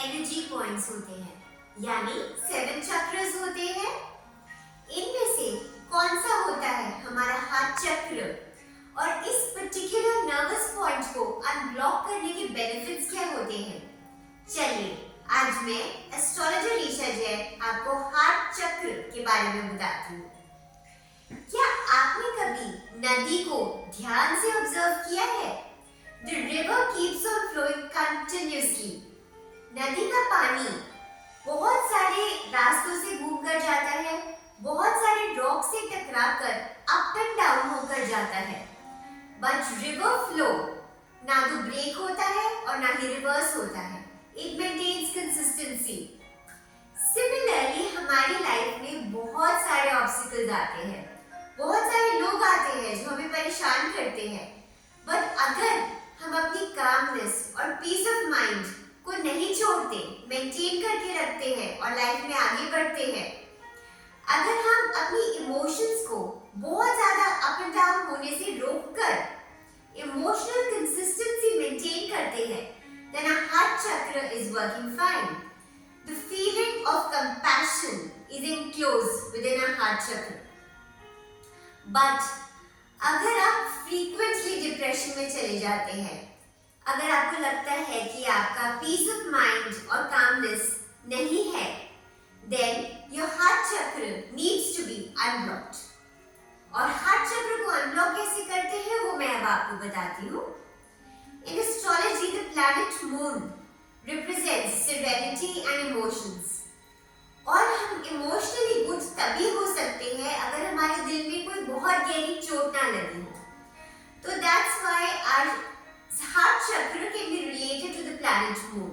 Energy points होते हैं, यानी 7 चक्रास होते हैं। इनमें से कौन सा होता है हमारा हार्ट चक्र, और इस पर्टिकुलर नर्वस पॉइंट को अनब्लॉक करने के बेनिफिट्स क्या होते हैं? चलिए आज मैं एस्ट्रोलॉजर ऋषा जैन आपको हार्ट चक्र के बारे में बताती हूँ। क्या आपने कभी नदी को ध्यान से ऑब्जर्व किया है? The river keeps on flowing continuously. नदी का पानी बहुत सारे रास्तों से घूमकर जाता है, बहुत सारे रॉक से टकराकर अप एंड डाउन होकर जाता है। बट रिवर फ्लो ना तो ब्रेक होता है और ना ही रिवर्स होता है। It maintains consistency. Similarly, हमारी लाइफ में बहुत सारे ऑब्स्टिकल्स आते हैं, बहुत सारे लोग आते हैं जो हमें परेशान करते हैं। बट अगर हम अपनी कामनेस और पीस ऑफ माइंड को नहीं छोड़ते, मेंटेन करके रखते हैं और लाइफ में आगे बढ़ते हैं, अगर हम अपनी इमोशंस को बहुत ज्यादा अप एंड डाउन होने से रोककर इमोशनल कंसिस्टेंसी मेंटेन करते हैं, then our heart chakra is working fine. The feeling of compassion is enclosed within our heart chakra. But अगर आप frequently डिप्रेशन में चले जाते हैं, अगर आपको लगता है कि आपका पीस ऑफ माइंड और कामनेस नहीं है, then your heart chakra needs to be unblocked. और हार्ट चक्र को अनब्लॉक कैसे करते हैं वो मैं अब आपको बताती हूँ। In astrology, the planet Moon represents serenity and emotions. और हम इमोशनली गुड तभी हो सकते हैं अगर हमारे दिल में कोई बहुत गहरी चोट ना लगी हो। तो that's why our heart chakra can be related to the planet Moon.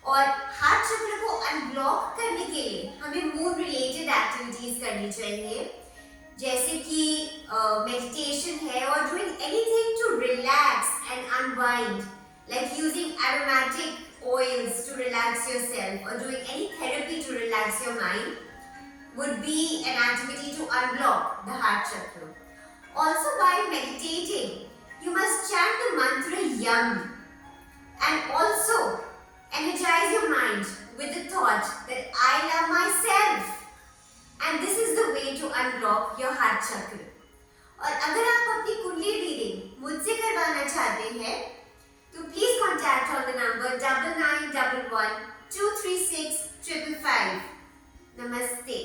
और हार्ट चक्र को अनब्लॉक करने के लिए हमें मून रिलेटेड एक्टिविटीज करनी चाहिए, जैसे कि मेडिटेशन है और doing anything to relax and unwind, like using aromatic oils to relax yourself or doing any therapy to relax your mind would be an activity to unblock the heart chakra. Also, while meditating, you must chant the mantra Yam and also energize your mind with the thought that I love myself, and this is the way to unblock your heart chakra. और अगर आप अपनी कुंडली reading मुझसे करवाना चाहते हैं तो please contact on the number 9911 236 555। नमस्ते।